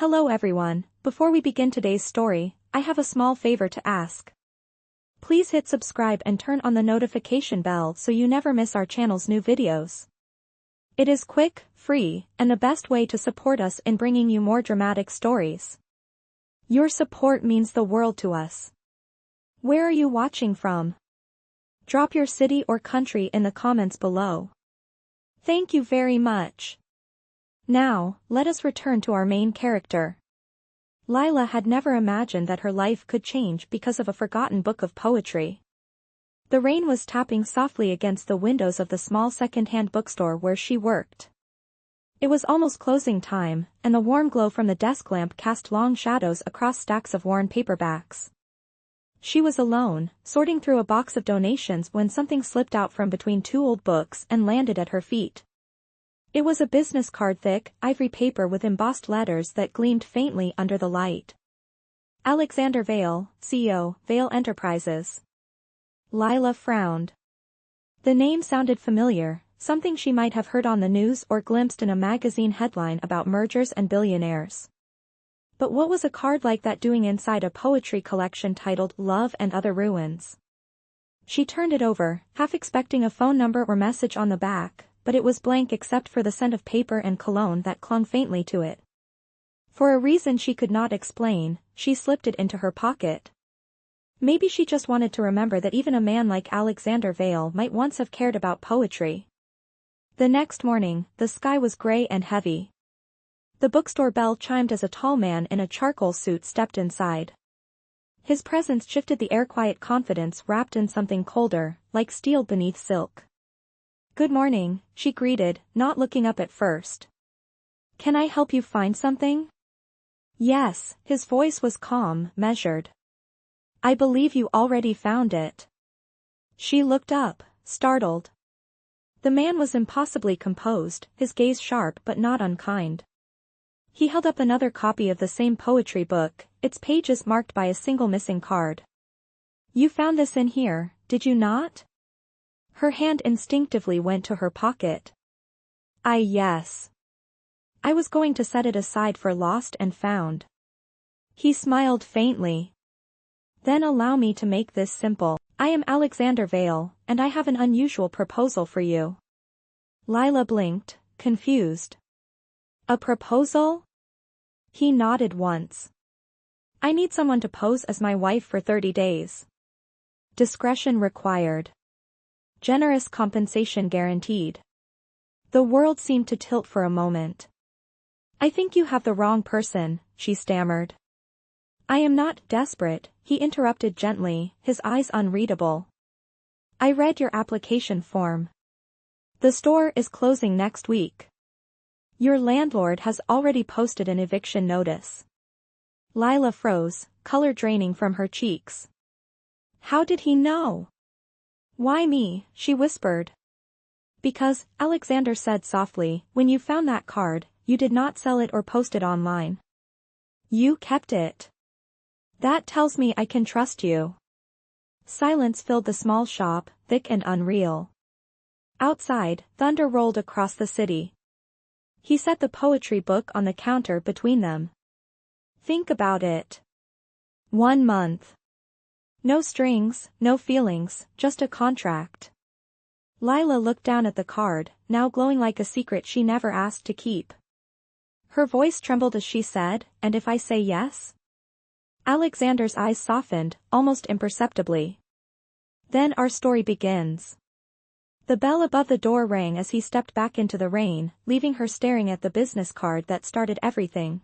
Hello everyone, before we begin today's story, I have a small favor to ask. Please hit subscribe and turn on the notification bell so you never miss our channel's new videos. It is quick, free, and the best way to support us in bringing you more dramatic stories. Your support means the world to us. Where are you watching from? Drop your city or country in the comments below. Thank you very much. Now, let us return to our main character. Lila had never imagined that her life could change because of a forgotten book of poetry. The rain was tapping softly against the windows of the small second-hand bookstore where she worked. It was almost closing time, and the warm glow from the desk lamp cast long shadows across stacks of worn paperbacks. She was alone, sorting through a box of donations when something slipped out from between two old books and landed at her feet. It was a business card, thick, ivory paper with embossed letters that gleamed faintly under the light. Alexander Vail, CEO, Vail Enterprises. Lila frowned. The name sounded familiar, something she might have heard on the news or glimpsed in a magazine headline about mergers and billionaires. But what was a card like that doing inside a poetry collection titled Love and Other Ruins? She turned it over, half expecting a phone number or message on the back, but it was blank except for the scent of paper and cologne that clung faintly to it. For a reason she could not explain, she slipped it into her pocket. Maybe she just wanted to remember that even a man like Alexander Vail might once have cared about poetry. The next morning, the sky was gray and heavy. The bookstore bell chimed as a tall man in a charcoal suit stepped inside. His presence shifted the air, quiet confidence wrapped in something colder, like steel beneath silk. "Good morning," she greeted, not looking up at first. "Can I help you find something?" "Yes," his voice was calm, measured. "I believe you already found it." She looked up, startled. The man was impossibly composed, his gaze sharp but not unkind. He held up another copy of the same poetry book, its pages marked by a single missing card. "You found this in here, did you not?" Her hand instinctively went to her pocket. Yes. I was going to set it aside for lost and found." He smiled faintly. "Then allow me to make this simple. I am Alexander Vail, and I have an unusual proposal for you." Lila blinked, confused. "A proposal?" He nodded once. "I need someone to pose as my wife for 30 days. Discretion required. Generous compensation guaranteed." The world seemed to tilt for a moment. "I think you have the wrong person," she stammered. "I am not desperate," he interrupted gently, his eyes unreadable. "I read your application form. The store is closing next week. Your landlord has already posted an eviction notice." Lila froze, color draining from her cheeks. How did he know? "Why me?" she whispered. "Because," Alexander said softly, "when you found that card, you did not sell it or post it online. You kept it. That tells me I can trust you." Silence filled the small shop, thick and unreal. Outside, thunder rolled across the city. He set the poetry book on the counter between them. "Think about it. 1 month. No strings, no feelings, just a contract." Lila looked down at the card, now glowing like a secret she never asked to keep. Her voice trembled as she said, "And if I say yes?" Alexander's eyes softened, almost imperceptibly. "Then our story begins." The bell above the door rang as he stepped back into the rain, leaving her staring at the business card that started everything.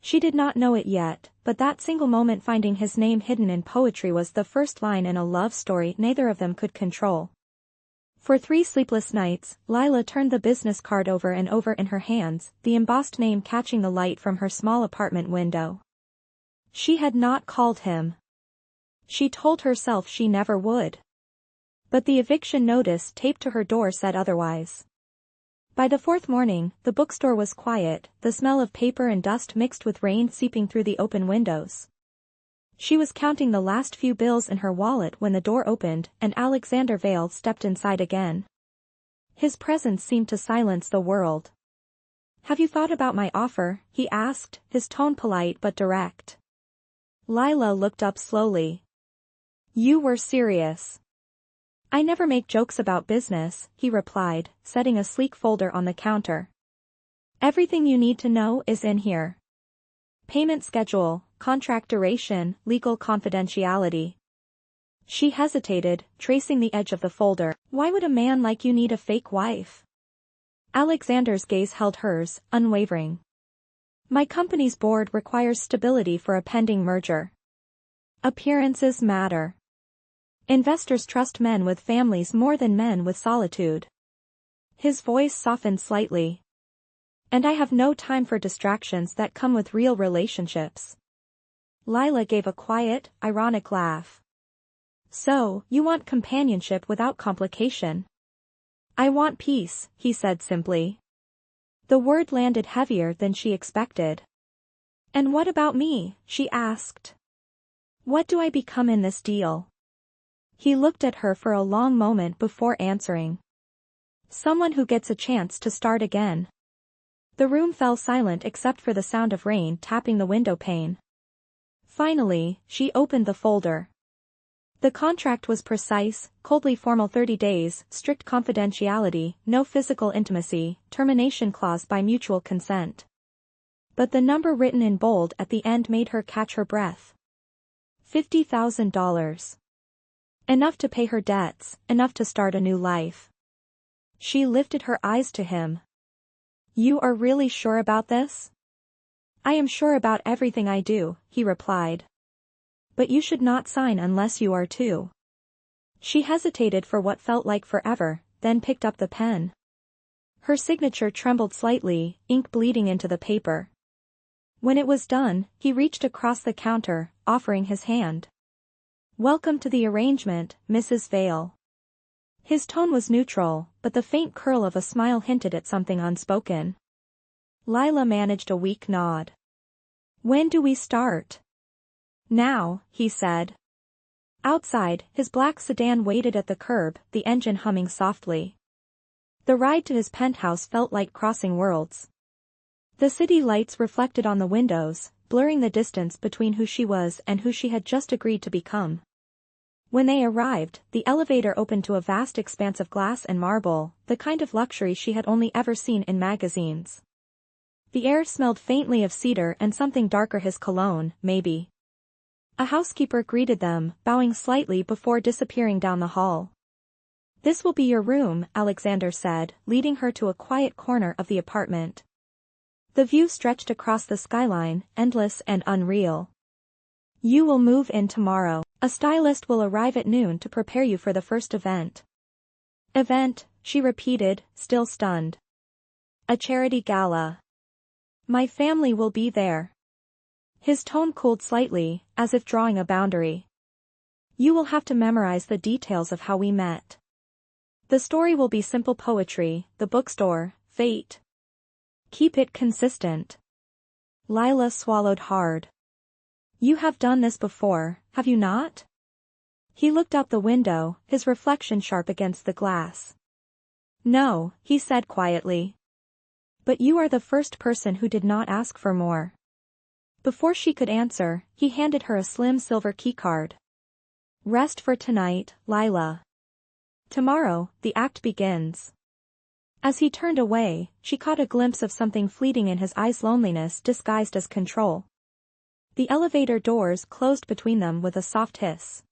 She did not know it yet, but that single moment finding his name hidden in poetry was the first line in a love story neither of them could control. For 3 sleepless nights, Lila turned the business card over and over in her hands, the embossed name catching the light from her small apartment window. She had not called him. She told herself she never would. But the eviction notice taped to her door said otherwise. By the 4th morning, the bookstore was quiet, the smell of paper and dust mixed with rain seeping through the open windows. She was counting the last few bills in her wallet when the door opened and Alexander Vail stepped inside again. His presence seemed to silence the world. Have you thought about my offer? He asked, his tone polite but direct. Lila looked up slowly. You were serious. I never make jokes about business, he replied, setting a sleek folder on the counter. Everything you need to know is in here. Payment schedule, contract duration, legal confidentiality. She hesitated, tracing the edge of the folder. Why would a man like you need a fake wife? Alexander's gaze held hers, unwavering. My company's board requires stability for a pending merger. Appearances matter. Investors trust men with families more than men with solitude. His voice softened slightly. And I have no time for distractions that come with real relationships. Lila gave a quiet, ironic laugh. So, you want companionship without complication? I want peace, he said simply. The word landed heavier than she expected. And what about me? She asked. What do I become in this deal? He looked at her for a long moment before answering. Someone who gets a chance to start again. The room fell silent except for the sound of rain tapping the window pane. Finally, she opened the folder. The contract was precise, coldly formal: 30 days, strict confidentiality, no physical intimacy, termination clause by mutual consent. But the number written in bold at the end made her catch her breath. $50,000. Enough to pay her debts, enough to start a new life. She lifted her eyes to him. You are really sure about this? I am sure about everything I do, he replied. But you should not sign unless you are too. She hesitated for what felt like forever, then picked up the pen. Her signature trembled slightly, ink bleeding into the paper. When it was done, he reached across the counter, offering his hand. Welcome to the arrangement, Mrs. Vale. His tone was neutral, but the faint curl of a smile hinted at something unspoken. Lila managed a weak nod. When do we start? Now, he said. Outside, his black sedan waited at the curb, the engine humming softly. The ride to his penthouse felt like crossing worlds. The city lights reflected on the windows, blurring the distance between who she was and who she had just agreed to become. When they arrived, the elevator opened to a vast expanse of glass and marble, the kind of luxury she had only ever seen in magazines. The air smelled faintly of cedar and something darker, his cologne, maybe. A housekeeper greeted them, bowing slightly before disappearing down the hall. This will be your room, Alexander said, leading her to a quiet corner of the apartment. The view stretched across the skyline, endless and unreal. You will move in tomorrow. A stylist will arrive at noon to prepare you for the first event. Event, she repeated, still stunned. A charity gala. My family will be there. His tone cooled slightly, as if drawing a boundary. You will have to memorize the details of how we met. The story will be simple poetry, the bookstore, fate. Keep it consistent. Lila swallowed hard. You have done this before, have you not? He looked out the window, his reflection sharp against the glass. No, he said quietly. But you are the first person who did not ask for more. Before she could answer, he handed her a slim silver keycard. Rest for tonight, Lila. Tomorrow, the act begins. As he turned away, she caught a glimpse of something fleeting in his eyes, loneliness disguised as control. The elevator doors closed between them with a soft hiss.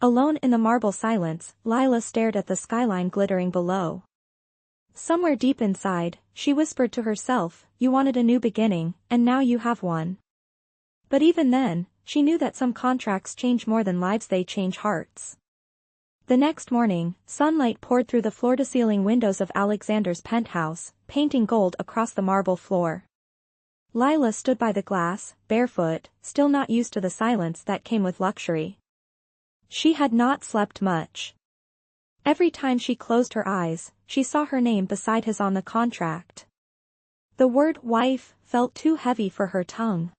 Alone in the marble silence, Lila stared at the skyline glittering below. Somewhere deep inside, she whispered to herself, you wanted a new beginning, and now you have one. But even then, she knew that some contracts change more than lives, they change hearts. The next morning, sunlight poured through the floor-to-ceiling windows of Alexander's penthouse, painting gold across the marble floor. Lila stood by the glass, barefoot, still not used to the silence that came with luxury. She had not slept much. Every time she closed her eyes, she saw her name beside his on the contract. The word wife felt too heavy for her tongue.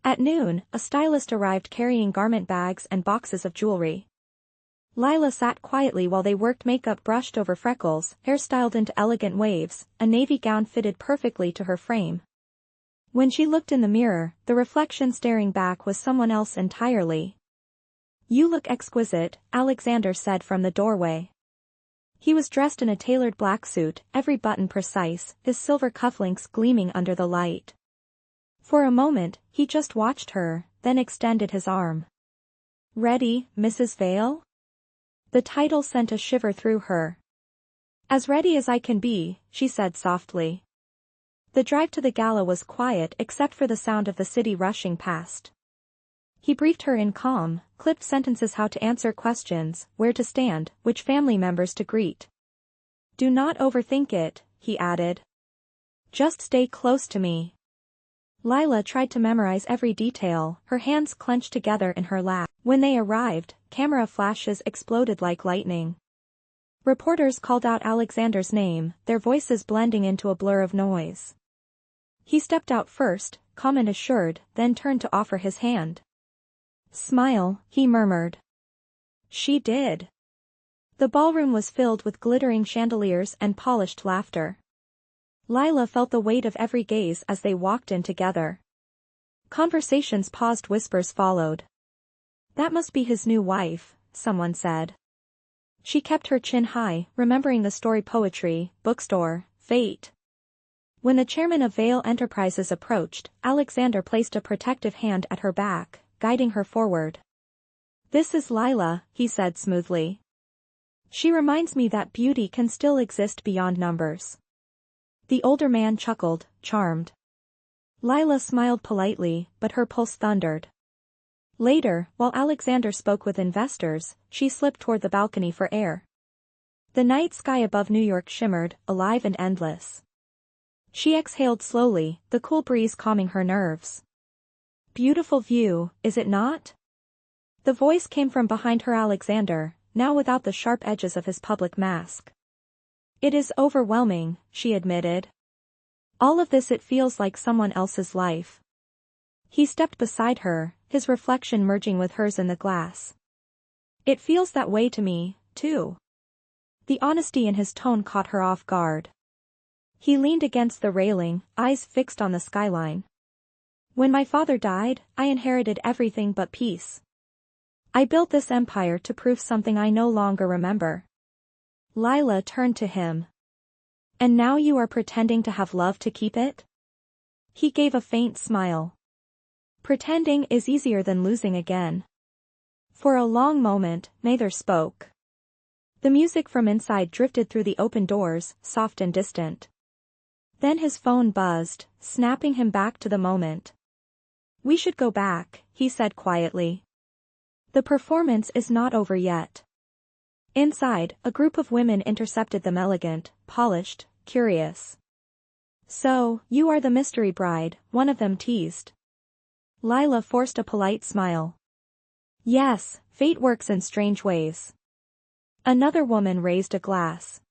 At noon, a stylist arrived carrying garment bags and boxes of jewelry. Lila sat quietly while they worked, makeup brushed over freckles, hair styled into elegant waves, a navy gown fitted perfectly to her frame. When she looked in the mirror, the reflection staring back was someone else entirely. "You look exquisite," Alexander said from the doorway. He was dressed in a tailored black suit, every button precise, his silver cufflinks gleaming under the light. For a moment, he just watched her, then extended his arm. "Ready, Mrs. Vale?" The title sent a shiver through her. "As ready as I can be," she said softly. The drive to the gala was quiet except for the sound of the city rushing past. He briefed her in calm, clipped sentences: how to answer questions, where to stand, which family members to greet. "Do not overthink it," he added. "Just stay close to me." Lila tried to memorize every detail, her hands clenched together in her lap. When they arrived, camera flashes exploded like lightning. Reporters called out Alexander's name, their voices blending into a blur of noise. He stepped out first, calm and assured, then turned to offer his hand. "Smile," he murmured. She did. The ballroom was filled with glittering chandeliers and polished laughter. Lila felt the weight of every gaze as they walked in together. Conversations paused, whispers followed. "That must be his new wife," someone said. She kept her chin high, remembering the story: poetry, bookstore, fate. When the chairman of Vale Enterprises approached, Alexander placed a protective hand at her back, guiding her forward. "This is Lila," he said smoothly. "She reminds me that beauty can still exist beyond numbers." The older man chuckled, charmed. Lila smiled politely, but her pulse thundered. Later, while Alexander spoke with investors, she slipped toward the balcony for air. The night sky above New York shimmered, alive and endless. She exhaled slowly, the cool breeze calming her nerves. "Beautiful view, is it not?" The voice came from behind her. Alexander, now without the sharp edges of his public mask. "It is overwhelming," she admitted. "All of this, it feels like someone else's life." He stepped beside her, his reflection merging with hers in the glass. "It feels that way to me, too." The honesty in his tone caught her off guard. He leaned against the railing, eyes fixed on the skyline. "When my father died, I inherited everything but peace. I built this empire to prove something I no longer remember." Lila turned to him. "And now you are pretending to have love to keep it?" He gave a faint smile. "Pretending is easier than losing again." For a long moment, neither spoke. The music from inside drifted through the open doors, soft and distant. Then his phone buzzed, snapping him back to the moment. "We should go back," he said quietly. "The performance is not over yet." Inside, a group of women intercepted them, elegant, polished, curious. "So, you are the mystery bride," one of them teased. Lila forced a polite smile. "Yes, fate works in strange ways." Another woman raised a glass.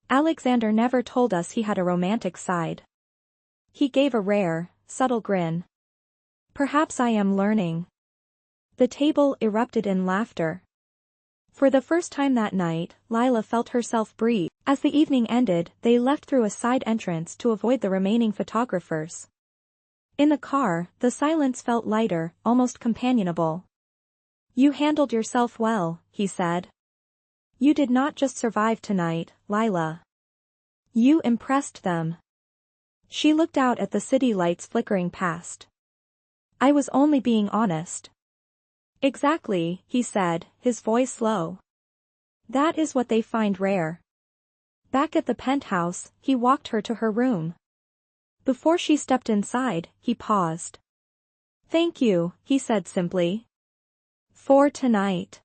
"Alexander never told us he had a romantic side." He gave a rare, subtle grin. "Perhaps I am learning." The table erupted in laughter. For the first time that night, Lila felt herself breathe. As the evening ended, they left through a side entrance to avoid the remaining photographers. In the car, the silence felt lighter, almost companionable. "You handled yourself well," he said. "You did not just survive tonight, Lila. You impressed them." She looked out at the city lights flickering past. "I was only being honest." "Exactly," he said, his voice low. "That is what they find rare." Back at the penthouse, he walked her to her room. Before she stepped inside, he paused. "Thank you," he said simply. "For tonight."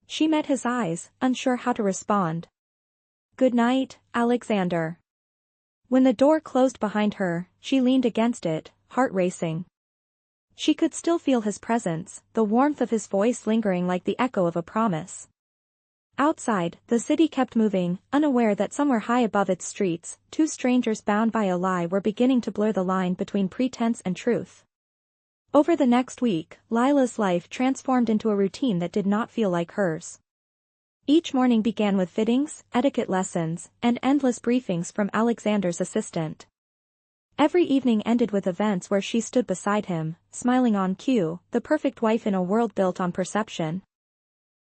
She met his eyes, unsure how to respond. "Good night, Alexander." When the door closed behind her, she leaned against it, heart racing. She could still feel his presence, the warmth of his voice lingering like the echo of a promise. Outside, the city kept moving, unaware that somewhere high above its streets, two strangers bound by a lie were beginning to blur the line between pretense and truth. Over the next week, Lila's life transformed into a routine that did not feel like hers. Each morning began with fittings, etiquette lessons, and endless briefings from Alexander's assistant. Every evening ended with events where she stood beside him, smiling on cue, the perfect wife in a world built on perception.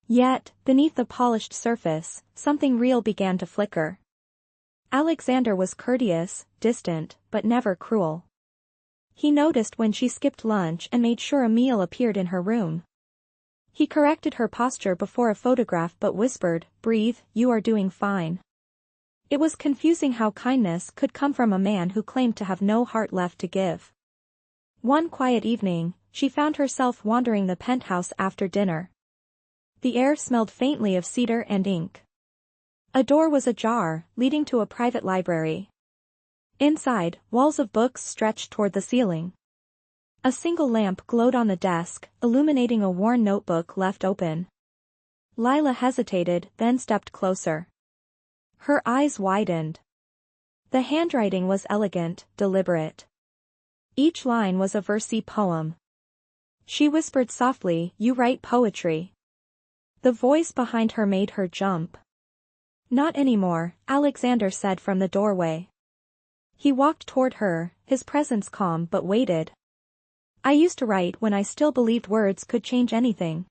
Yet, beneath the polished surface, something real began to flicker. Alexander was courteous, distant, but never cruel. He noticed when she skipped lunch and made sure a meal appeared in her room. He corrected her posture before a photograph but whispered, "Breathe, you are doing fine." It was confusing how kindness could come from a man who claimed to have no heart left to give. One quiet evening, she found herself wandering the penthouse after dinner. The air smelled faintly of cedar and ink. A door was ajar, leading to a private library. Inside, walls of books stretched toward the ceiling. A single lamp glowed on the desk, illuminating a worn notebook left open. Lila hesitated, then stepped closer. Her eyes widened. The handwriting was elegant, deliberate. Each line was a versy poem. She whispered softly, "You write poetry." The voice behind her made her jump. "Not anymore," Alexander said from the doorway. He walked toward her, his presence calm but weighted. "I used to write when I still believed words could change anything."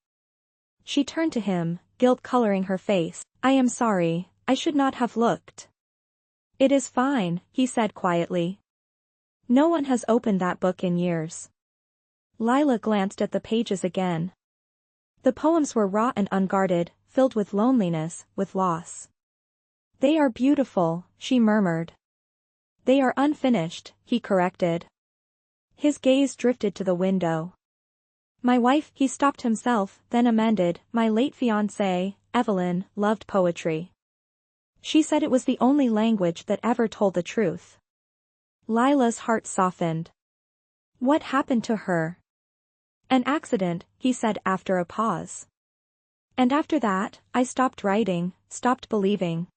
She turned to him, guilt coloring her face. "I am sorry, I should not have looked." "It is fine," he said quietly. "No one has opened that book in years." Lila glanced at the pages again. The poems were raw and unguarded, filled with loneliness, with loss. "They are beautiful," she murmured. "They are unfinished," he corrected. His gaze drifted to the window. "My wife," he stopped himself, then amended, "my late fiancée, Evelyn, loved poetry. She said it was the only language that ever told the truth." Lila's heart softened. "What happened to her?" "An accident," he said after a pause. "And after that, I stopped writing, stopped believing."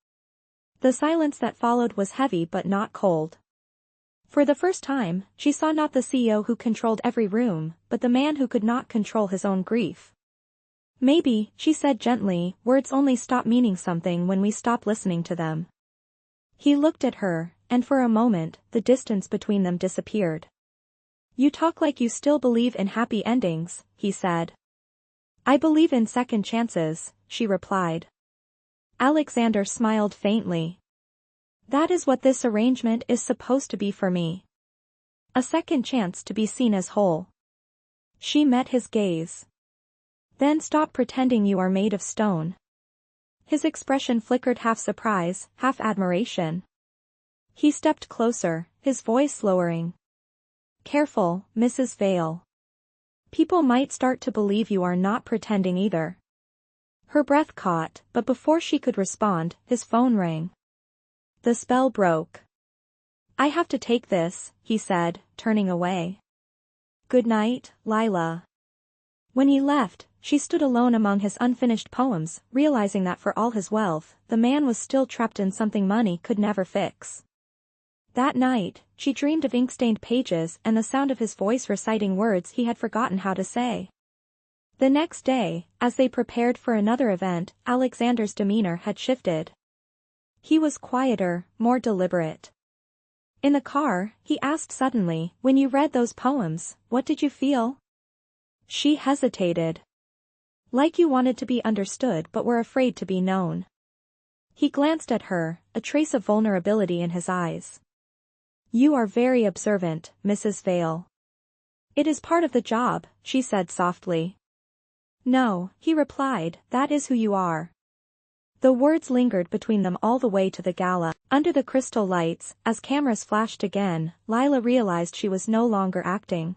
The silence that followed was heavy but not cold. For the first time, she saw not the CEO who controlled every room, but the man who could not control his own grief. "Maybe," she said gently, "words only stop meaning something when we stop listening to them." He looked at her, and for a moment, the distance between them disappeared. "You talk like you still believe in happy endings," he said. "I believe in second chances," she replied. Alexander smiled faintly. "That is what this arrangement is supposed to be for me. A second chance to be seen as whole." She met his gaze. "Then stop pretending you are made of stone." His expression flickered half surprise, half admiration. He stepped closer, his voice lowering. "Careful, Mrs. Vale. People might start to believe you are not pretending either." Her breath caught, but before she could respond, his phone rang. The spell broke. "I have to take this," he said, turning away. "Good night, Lila." When he left, she stood alone among his unfinished poems, realizing that for all his wealth, the man was still trapped in something money could never fix. That night, she dreamed of ink-stained pages and the sound of his voice reciting words he had forgotten how to say. The next day, as they prepared for another event, Alexander's demeanor had shifted. He was quieter, more deliberate. In the car, he asked suddenly, "When you read those poems, what did you feel?" She hesitated. "Like you wanted to be understood but were afraid to be known." He glanced at her, a trace of vulnerability in his eyes. "You are very observant, Mrs. Vale." "It is part of the job," she said softly. "No," he replied, "that is who you are." The words lingered between them all the way to the gala. Under the crystal lights, as cameras flashed again, Lila realized she was no longer acting.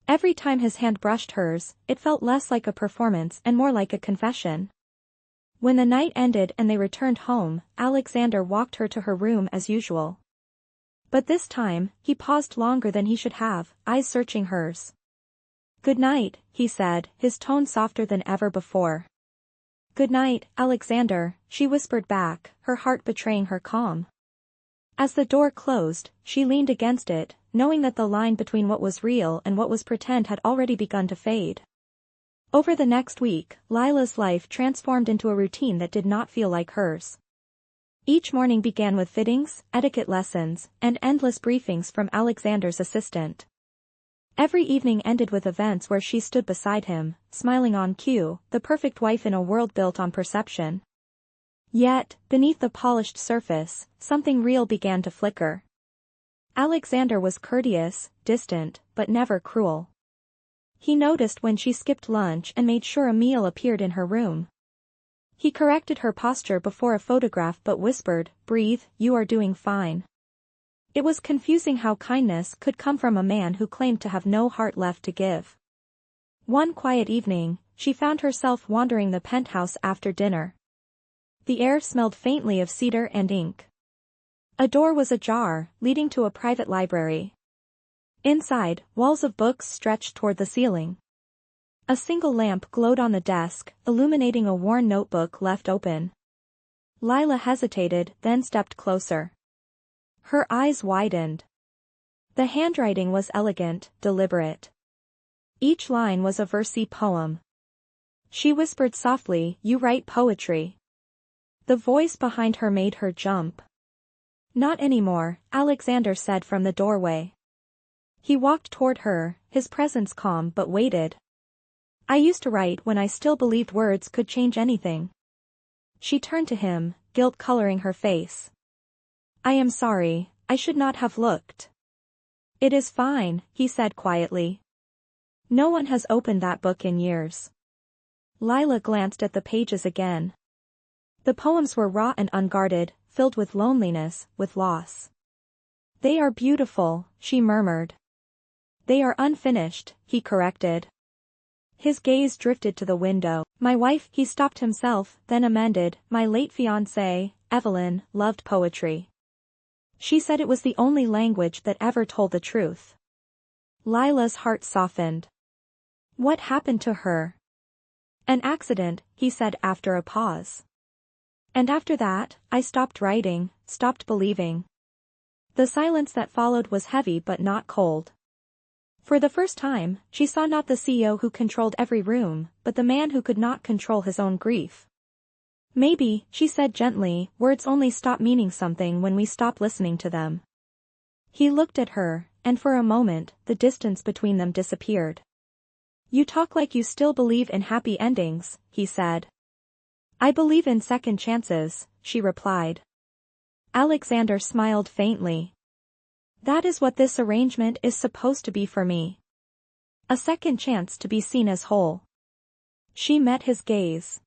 Every time his hand brushed hers, it felt less like a performance and more like a confession. When the night ended and they returned home, Alexander walked her to her room as usual. But this time, he paused longer than he should have, eyes searching hers. "Good night," he said, his tone softer than ever before. "Good night, Alexander," she whispered back, her heart betraying her calm. As the door closed, she leaned against it, knowing that the line between what was real and what was pretend had already begun to fade. Over the next week, Lila's life transformed into a routine that did not feel like hers. Each morning began with fittings, etiquette lessons, and endless briefings from Alexander's assistant. Every evening ended with events where she stood beside him, smiling on cue, the perfect wife in a world built on perception. Yet, beneath the polished surface, something real began to flicker. Alexander was courteous, distant, but never cruel. He noticed when she skipped lunch and made sure a meal appeared in her room. He corrected her posture before a photograph but whispered, "Breathe, you are doing fine." It was confusing how kindness could come from a man who claimed to have no heart left to give. One quiet evening, she found herself wandering the penthouse after dinner. The air smelled faintly of cedar and ink. A door was ajar, leading to a private library. Inside, walls of books stretched toward the ceiling. A single lamp glowed on the desk, illuminating a worn notebook left open. Lila hesitated, then stepped closer. Her eyes widened. The handwriting was elegant, deliberate. Each line was a versy poem. She whispered softly, "You write poetry." The voice behind her made her jump. "Not anymore," Alexander said from the doorway. He walked toward her, his presence calm but weighted. "I used to write when I still believed words could change anything." She turned to him, guilt coloring her face. "I am sorry, I should not have looked." "It is fine," he said quietly. "No one has opened that book in years." Lila glanced at the pages again. The poems were raw and unguarded, filled with loneliness, with loss. "They are beautiful," she murmured. "They are unfinished," he corrected. His gaze drifted to the window. "My wife," he stopped himself, then amended, "my late fiancée, Evelyn, loved poetry. She said it was the only language that ever told the truth." Lila's heart softened. "What happened to her?" "An accident," he said after a pause. "And after that, I stopped writing, stopped believing." The silence that followed was heavy but not cold. For the first time, she saw not the CEO who controlled every room, but the man who could not control his own grief. "Maybe," she said gently, "words only stop meaning something when we stop listening to them." He looked at her, and for a moment, the distance between them disappeared. "You talk like you still believe in happy endings," he said. "I believe in second chances," she replied. Alexander smiled faintly. "That is what this arrangement is supposed to be for me. A second chance to be seen as whole." She met his gaze.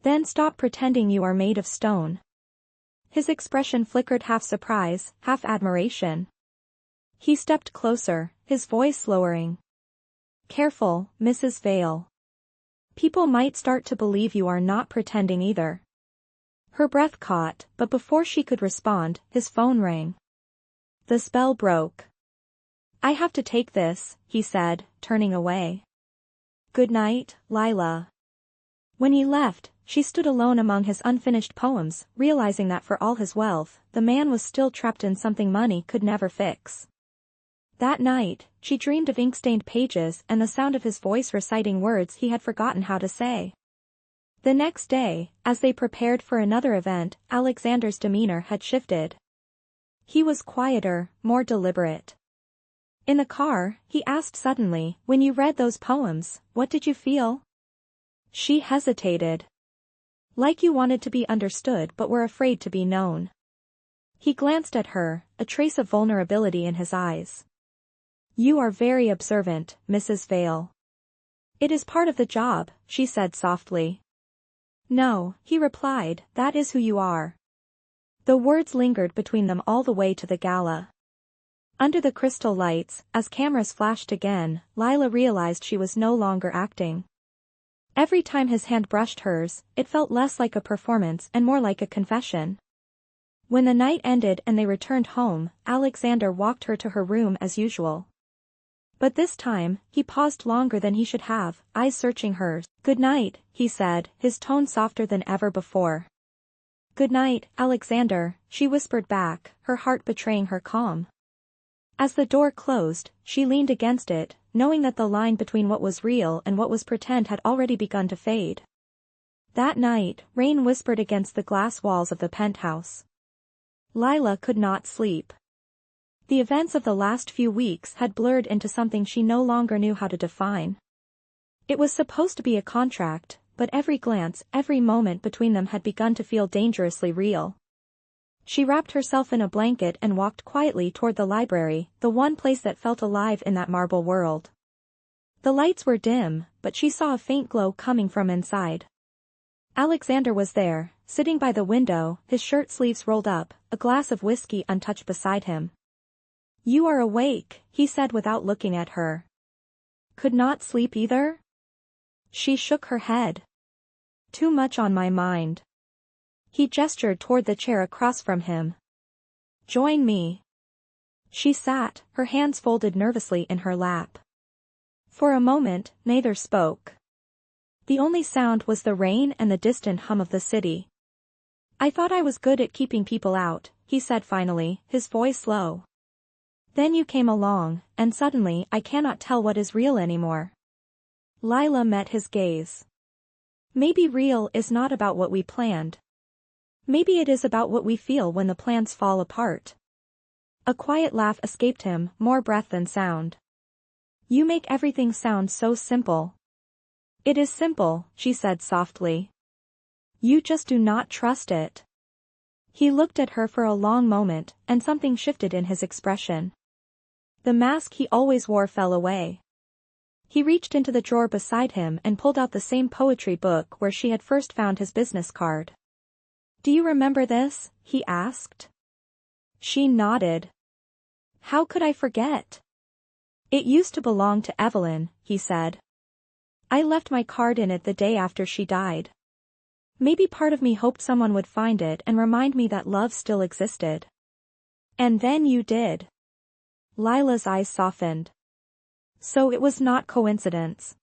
"Then stop pretending you are made of stone." His expression flickered half surprise, half admiration. He stepped closer, his voice lowering. "Careful, Mrs. Vale. People might start to believe you are not pretending either." Her breath caught, but before she could respond, his phone rang. The spell broke. "I have to take this," he said, turning away. "Good night, Lila." When he left, she stood alone among his unfinished poems, realizing that for all his wealth, the man was still trapped in something money could never fix. That night, she dreamed of ink-stained pages and the sound of his voice reciting words he had forgotten how to say. The next day, as they prepared for another event, Alexander's demeanor had shifted. He was quieter, more deliberate. In the car, he asked suddenly, "When you read those poems, what did you feel?" She hesitated. "Like you wanted to be understood but were afraid to be known." He glanced at her, a trace of vulnerability in his eyes. "You are very observant, Mrs. Vale." "It is part of the job," she said softly. "No," he replied, "that is who you are." The words lingered between them all the way to the gala. Under the crystal lights, as cameras flashed again, Lila realized she was no longer acting. Every time his hand brushed hers, it felt less like a performance and more like a confession. When the night ended and they returned home, Alexander walked her to her room as usual. But this time, he paused longer than he should have, eyes searching hers. "Good night," he said, his tone softer than ever before. "Good night, Alexander," she whispered back, her heart betraying her calm. As the door closed, she leaned against it, knowing that the line between what was real and what was pretend had already begun to fade. That night, rain whispered against the glass walls of the penthouse. Lila could not sleep. The events of the last few weeks had blurred into something she no longer knew how to define. It was supposed to be a contract, but every glance, every moment between them had begun to feel dangerously real. She wrapped herself in a blanket and walked quietly toward the library, the one place that felt alive in that marble world. The lights were dim, but she saw a faint glow coming from inside. Alexander was there, sitting by the window, his shirt sleeves rolled up, a glass of whiskey untouched beside him. "You are awake," he said without looking at her. "Could not sleep either?" She shook her head. "Too much on my mind." He gestured toward the chair across from him. "Join me." She sat, her hands folded nervously in her lap. For a moment, neither spoke. The only sound was the rain and the distant hum of the city. "I thought I was good at keeping people out," he said finally, his voice low. "Then you came along, and suddenly I cannot tell what is real anymore." Lila met his gaze. "Maybe real is not about what we planned. Maybe it is about what we feel when the plans fall apart." A quiet laugh escaped him, more breath than sound. "You make everything sound so simple." "It is simple," she said softly. "You just do not trust it." He looked at her for a long moment, and something shifted in his expression. The mask he always wore fell away. He reached into the drawer beside him and pulled out the same poetry book where she had first found his business card. "Do you remember this?" he asked. She nodded. "How could I forget?" "It used to belong to Evelyn," he said. "I left my card in it the day after she died. Maybe part of me hoped someone would find it and remind me that love still existed. And then you did." Lila's eyes softened. "So it was not coincidence."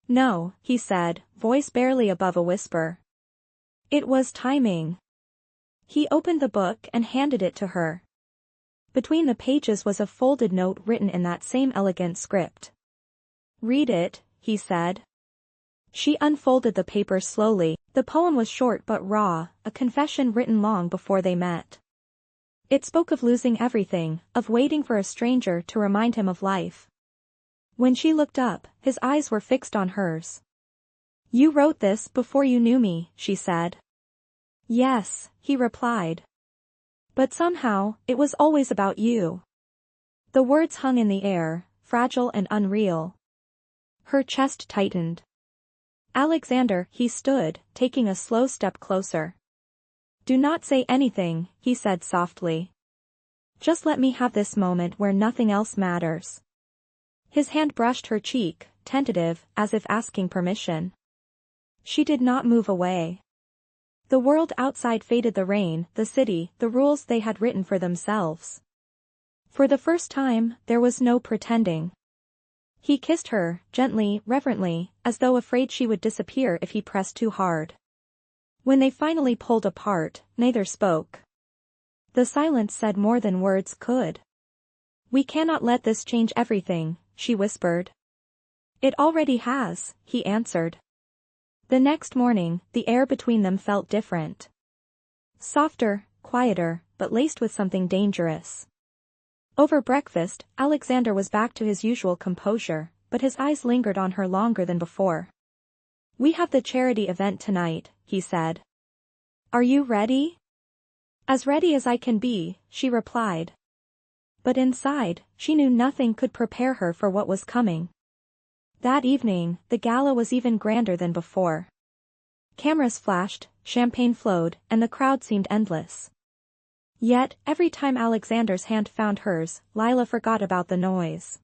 "No," he said, voice barely above a whisper. "It was timing." He opened the book and handed it to her. Between the pages was a folded note written in that same elegant script. "Read it," he said. She unfolded the paper slowly. The poem was short but raw, a confession written long before they met. It spoke of losing everything, of waiting for a stranger to remind him of life. When she looked up, his eyes were fixed on hers. "You wrote this before you knew me," she said. "Yes," he replied. "But somehow, it was always about you." The words hung in the air, fragile and unreal. Her chest tightened. "Alexander," he stood, taking a slow step closer. "Do not say anything," he said softly. "Just let me have this moment where nothing else matters." His hand brushed her cheek, tentative, as if asking permission. She did not move away. The world outside faded, the rain, the city, the rules they had written for themselves. For the first time, there was no pretending. He kissed her, gently, reverently, as though afraid she would disappear if he pressed too hard. When they finally pulled apart, neither spoke. The silence said more than words could. "We cannot let this change everything," she whispered. "It already has," he answered. The next morning, the air between them felt different. Softer, quieter, but laced with something dangerous. Over breakfast, Alexander was back to his usual composure, but his eyes lingered on her longer than before. "We have the charity event tonight," he said. "Are you ready?" "As ready as I can be," she replied. But inside, she knew nothing could prepare her for what was coming. That evening, the gala was even grander than before. Cameras flashed, champagne flowed, and the crowd seemed endless. Yet, every time Alexander's hand found hers, Lila forgot about the noise.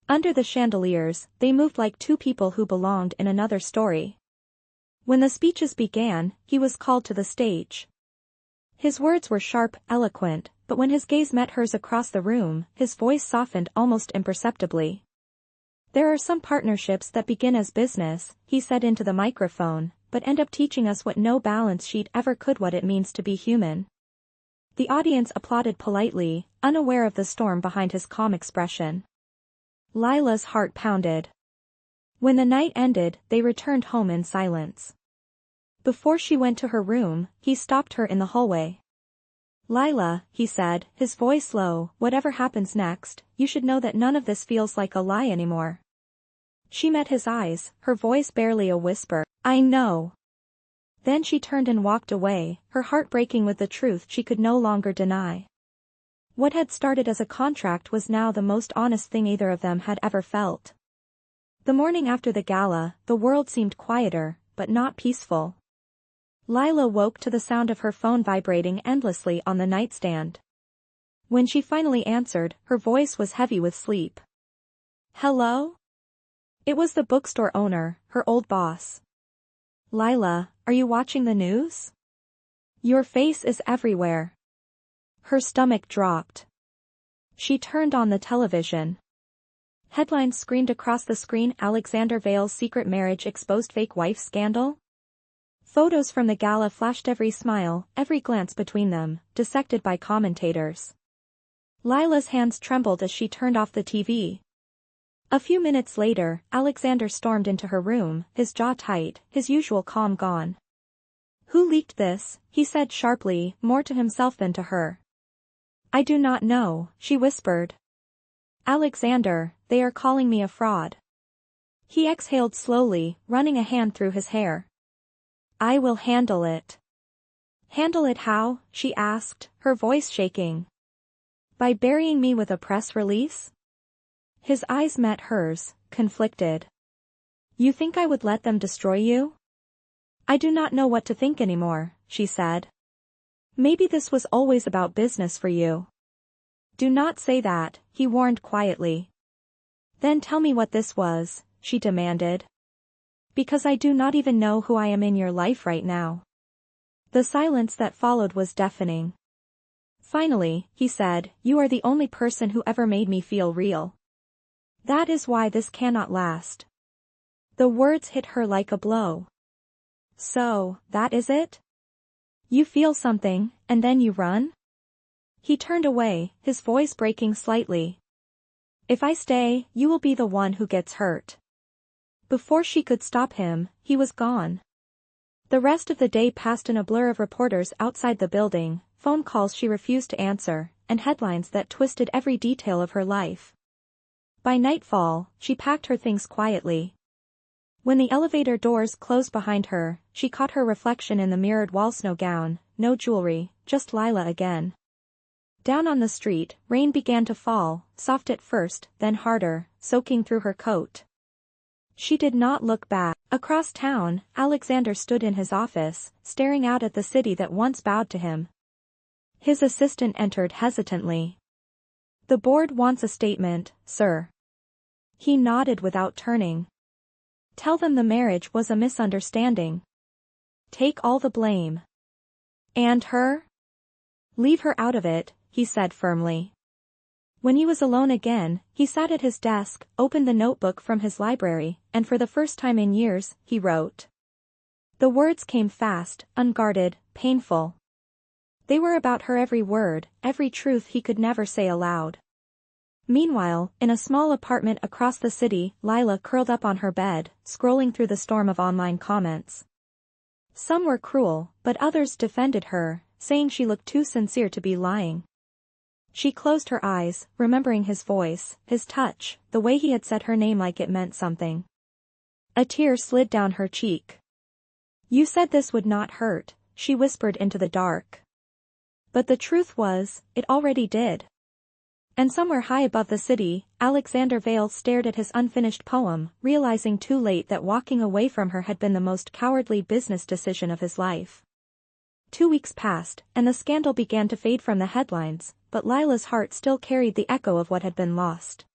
Under the chandeliers, they moved like two people who belonged in another story. When the speeches began, he was called to the stage. His words were sharp, eloquent, but when his gaze met hers across the room, his voice softened almost imperceptibly. "There are some partnerships that begin as business," he said into the microphone, "but end up teaching us what no balance sheet ever could, what it means to be human. The audience applauded politely, unaware of the storm behind his calm expression. Lila's heart pounded. When the night ended, they returned home in silence. Before she went to her room, he stopped her in the hallway. "Lila," he said, his voice low, "whatever happens next, you should know that none of this feels like a lie anymore." She met his eyes, her voice barely a whisper. "I know." Then she turned and walked away, her heart breaking with the truth she could no longer deny. What had started as a contract was now the most honest thing either of them had ever felt. The morning after the gala, the world seemed quieter, but not peaceful. Lila woke to the sound of her phone vibrating endlessly on the nightstand. When she finally answered, her voice was heavy with sleep. "Hello?" It was the bookstore owner, her old boss. "Lila, are you watching the news? Your face is everywhere." Her stomach dropped. She turned on the television. Headlines screamed across the screen: Alexander Vale's secret marriage exposed, fake wife scandal. Photos from the gala flashed, every smile, every glance between them, dissected by commentators. Lila's hands trembled as she turned off the TV. A few minutes later, Alexander stormed into her room, his jaw tight, his usual calm gone. "Who leaked this?" he said sharply, more to himself than to her. "I do not know," she whispered. "Alexander, they are calling me a fraud." He exhaled slowly, running a hand through his hair. "I will handle it." "Handle it how?" she asked, her voice shaking. "By burying me with a press release?" His eyes met hers, conflicted. "You think I would let them destroy you?" "I do not know what to think anymore," she said. "Maybe this was always about business for you." "Do not say that," he warned quietly. "Then tell me what this was," she demanded. "Because I do not even know who I am in your life right now." The silence that followed was deafening. Finally, he said, "You are the only person who ever made me feel real. That is why this cannot last." The words hit her like a blow. "So, that is it? You feel something, and then you run?" He turned away, his voice breaking slightly. "If I stay, you will be the one who gets hurt." Before she could stop him, he was gone. The rest of the day passed in a blur of reporters outside the building, phone calls she refused to answer, and headlines that twisted every detail of her life. By nightfall, she packed her things quietly. When the elevator doors closed behind her, she caught her reflection in the mirrored wall. No gown, no jewelry, just Lila again. Down on the street, rain began to fall, soft at first, then harder, soaking through her coat. She did not look back. Across town, Alexander stood in his office, staring out at the city that once bowed to him. His assistant entered hesitantly. "The board wants a statement, sir." He nodded without turning. "Tell them the marriage was a misunderstanding. Take all the blame." "And her?" "Leave her out of it," he said firmly. When he was alone again, he sat at his desk, opened the notebook from his library, and for the first time in years, he wrote. The words came fast, unguarded, painful. They were about her, every word, every truth he could never say aloud. Meanwhile, in a small apartment across the city, Lila curled up on her bed, scrolling through the storm of online comments. Some were cruel, but others defended her, saying she looked too sincere to be lying. She closed her eyes, remembering his voice, his touch, the way he had said her name like it meant something. A tear slid down her cheek. "You said this would not hurt," she whispered into the dark. But the truth was, it already did. And somewhere high above the city, Alexander Vale stared at his unfinished poem, realizing too late that walking away from her had been the most cowardly business decision of his life. 2 weeks passed, and the scandal began to fade from the headlines, but Lila's heart still carried the echo of what had been lost.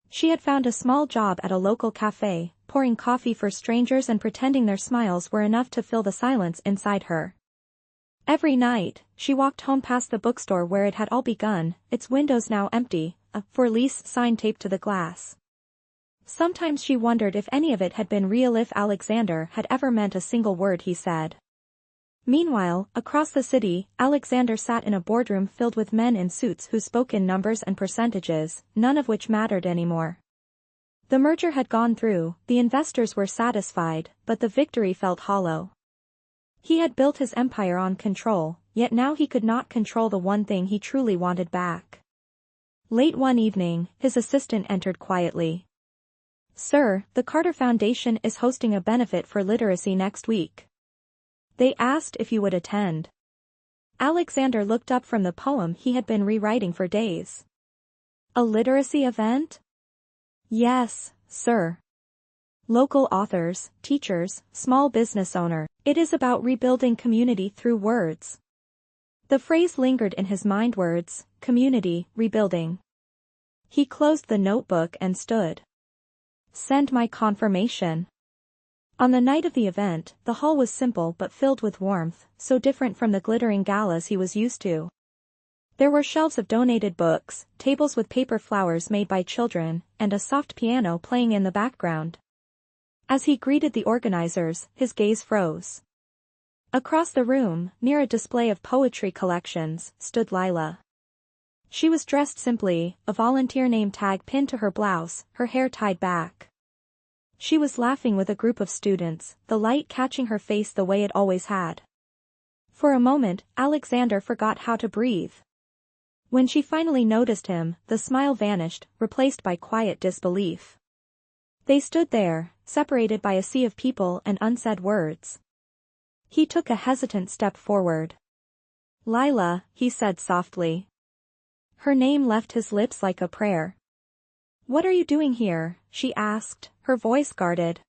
She had found a small job at a local cafe, pouring coffee for strangers and pretending their smiles were enough to fill the silence inside her. Every night, she walked home past the bookstore where it had all begun, its windows now empty, a "for lease" sign taped to the glass. Sometimes she wondered if any of it had been real, if Alexander had ever meant a single word he said. Meanwhile, across the city, Alexander sat in a boardroom filled with men in suits who spoke in numbers and percentages, none of which mattered anymore. The merger had gone through, the investors were satisfied, but the victory felt hollow. He had built his empire on control, yet now he could not control the one thing he truly wanted back. Late one evening, his assistant entered quietly. "Sir, the Carter Foundation is hosting a benefit for literacy next week. They asked if you would attend." Alexander looked up from the poem he had been rewriting for days. "A literacy event?" "Yes, sir. Local authors, teachers, small business owners. It is about rebuilding community through words." The phrase lingered in his mind, words, community, rebuilding. He closed the notebook and stood. "Send my confirmation." On the night of the event, the hall was simple but filled with warmth, so different from the glittering galas he was used to. There were shelves of donated books, tables with paper flowers made by children, and a soft piano playing in the background. As he greeted the organizers, his gaze froze. Across the room, near a display of poetry collections, stood Lila. She was dressed simply, a volunteer name tag pinned to her blouse, her hair tied back. She was laughing with a group of students, the light catching her face the way it always had. For a moment, Alexander forgot how to breathe. When she finally noticed him, the smile vanished, replaced by quiet disbelief. They stood there, separated by a sea of people and unsaid words. He took a hesitant step forward. "Lila," he said softly. Her name left his lips like a prayer. "What are you doing here?" she asked, her voice guarded.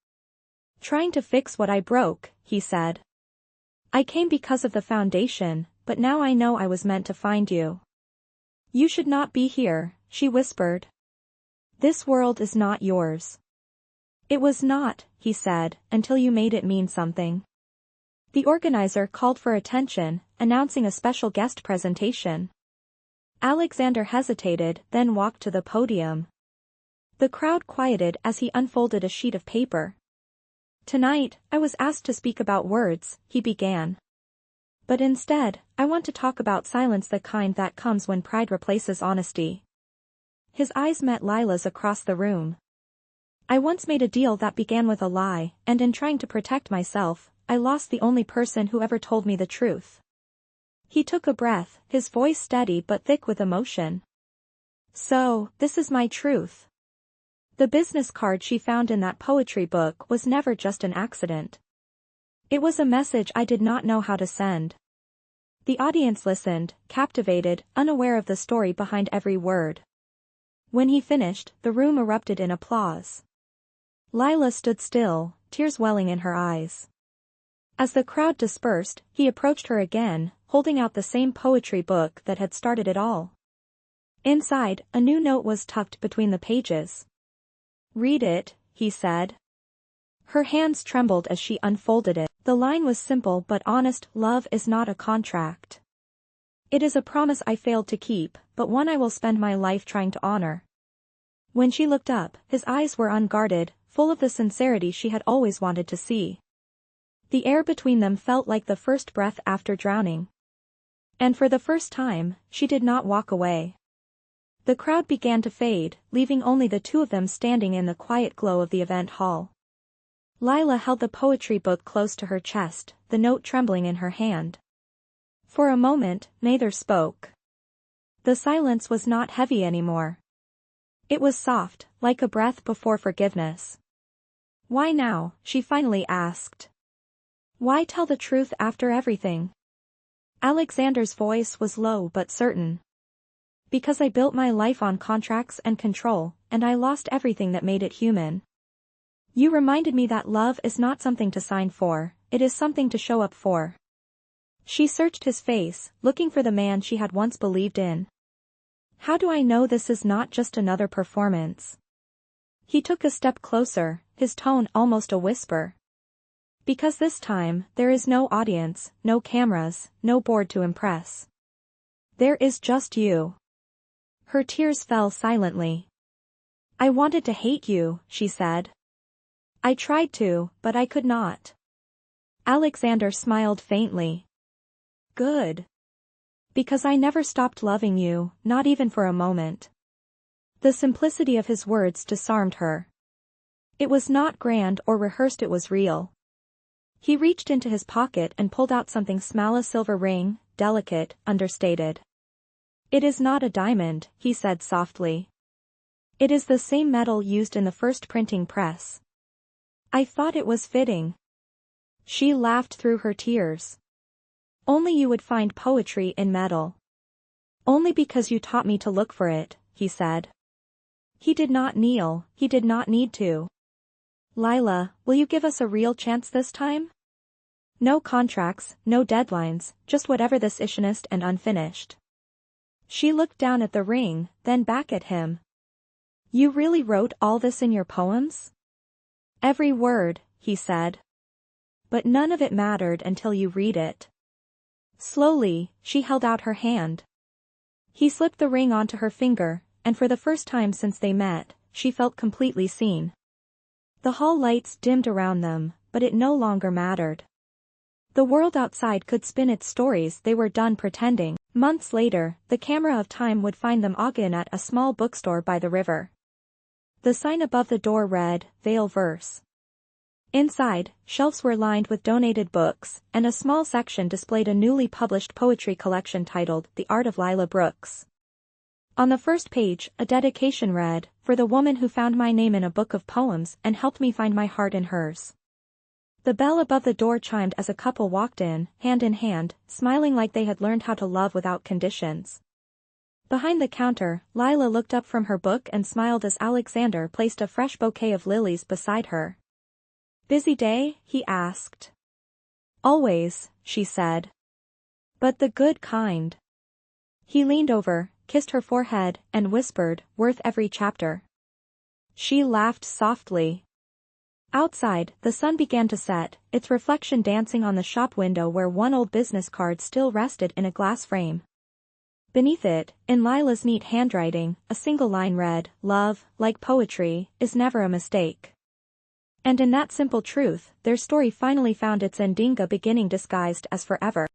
"Trying to fix what I broke," he said. "I came because of the foundation, but now I know I was meant to find you." "You should not be here," she whispered. "This world is not yours." "It was not," he said, "until you made it mean something." The organizer called for attention, announcing a special guest presentation. Alexander hesitated, then walked to the podium. The crowd quieted as he unfolded a sheet of paper. "Tonight, I was asked to speak about words," he began. "But instead, I want to talk about silence, the kind that comes when pride replaces honesty." His eyes met Lila's across the room. "I once made a deal that began with a lie, and in trying to protect myself, I lost the only person who ever told me the truth." He took a breath, his voice steady but thick with emotion. "So, this is my truth. The business card she found in that poetry book was never just an accident. It was a message I did not know how to send." The audience listened, captivated, unaware of the story behind every word. When he finished, the room erupted in applause. Lila stood still, tears welling in her eyes. As the crowd dispersed, he approached her again, holding out the same poetry book that had started it all. Inside, a new note was tucked between the pages. "Read it," he said. Her hands trembled as she unfolded it. The line was simple but honest: "Love is not a contract. It is a promise I failed to keep, but one I will spend my life trying to honor." When she looked up, his eyes were unguarded, full of the sincerity she had always wanted to see. The air between them felt like the first breath after drowning. And for the first time, she did not walk away. The crowd began to fade, leaving only the two of them standing in the quiet glow of the event hall. Lila held the poetry book close to her chest, the note trembling in her hand. For a moment, neither spoke. The silence was not heavy anymore. It was soft, like a breath before forgiveness. "Why now?" she finally asked. "Why tell the truth after everything?" Alexander's voice was low but certain. "Because I built my life on contracts and control, and I lost everything that made it human. You reminded me that love is not something to sign for, it is something to show up for." She searched his face, looking for the man she had once believed in. "How do I know this is not just another performance?" He took a step closer, his tone almost a whisper. "Because this time, there is no audience, no cameras, no board to impress. There is just you." Her tears fell silently. "I wanted to hate you," she said. "I tried to, but I could not." Alexander smiled faintly. Good. Because I never stopped loving you, not even for a moment. The simplicity of his words disarmed her. It was not grand or rehearsed, it was real. He reached into his pocket and pulled out something small, a silver ring, delicate, understated. It is not a diamond, he said softly. It is the same metal used in the first printing press. I thought it was fitting. She laughed through her tears. Only you would find poetry in metal. Only because you taught me to look for it, he said. He did not kneel, he did not need to. Lila, will you give us a real chance this time? No contracts, no deadlines, just whatever this issionist and unfinished. She looked down at the ring, then back at him. You really wrote all this in your poems? Every word, he said. But none of it mattered until you read it. Slowly, she held out her hand. He slipped the ring onto her finger, and for the first time since they met, she felt completely seen. The hall lights dimmed around them, but it no longer mattered. The world outside could spin its stories, they were done pretending. Months later, the camera of time would find them again at a small bookstore by the river. The sign above the door read, Veil Verse. Inside, shelves were lined with donated books, and a small section displayed a newly published poetry collection titled The Art of Lila Brooks. On the first page, a dedication read, For the woman who found my name in a book of poems and helped me find my heart in hers. The bell above the door chimed as a couple walked in hand, smiling like they had learned how to love without conditions. Behind the counter, Lila looked up from her book and smiled as Alexander placed a fresh bouquet of lilies beside her. Busy day? He asked. Always, she said. But the good kind. He leaned over, kissed her forehead, and whispered, worth every chapter. She laughed softly. Outside, the sun began to set, its reflection dancing on the shop window where one old business card still rested in a glass frame. Beneath it, in Lila's neat handwriting, a single line read, Love, like poetry, is never a mistake. And in that simple truth, their story finally found its ending, a beginning disguised as forever.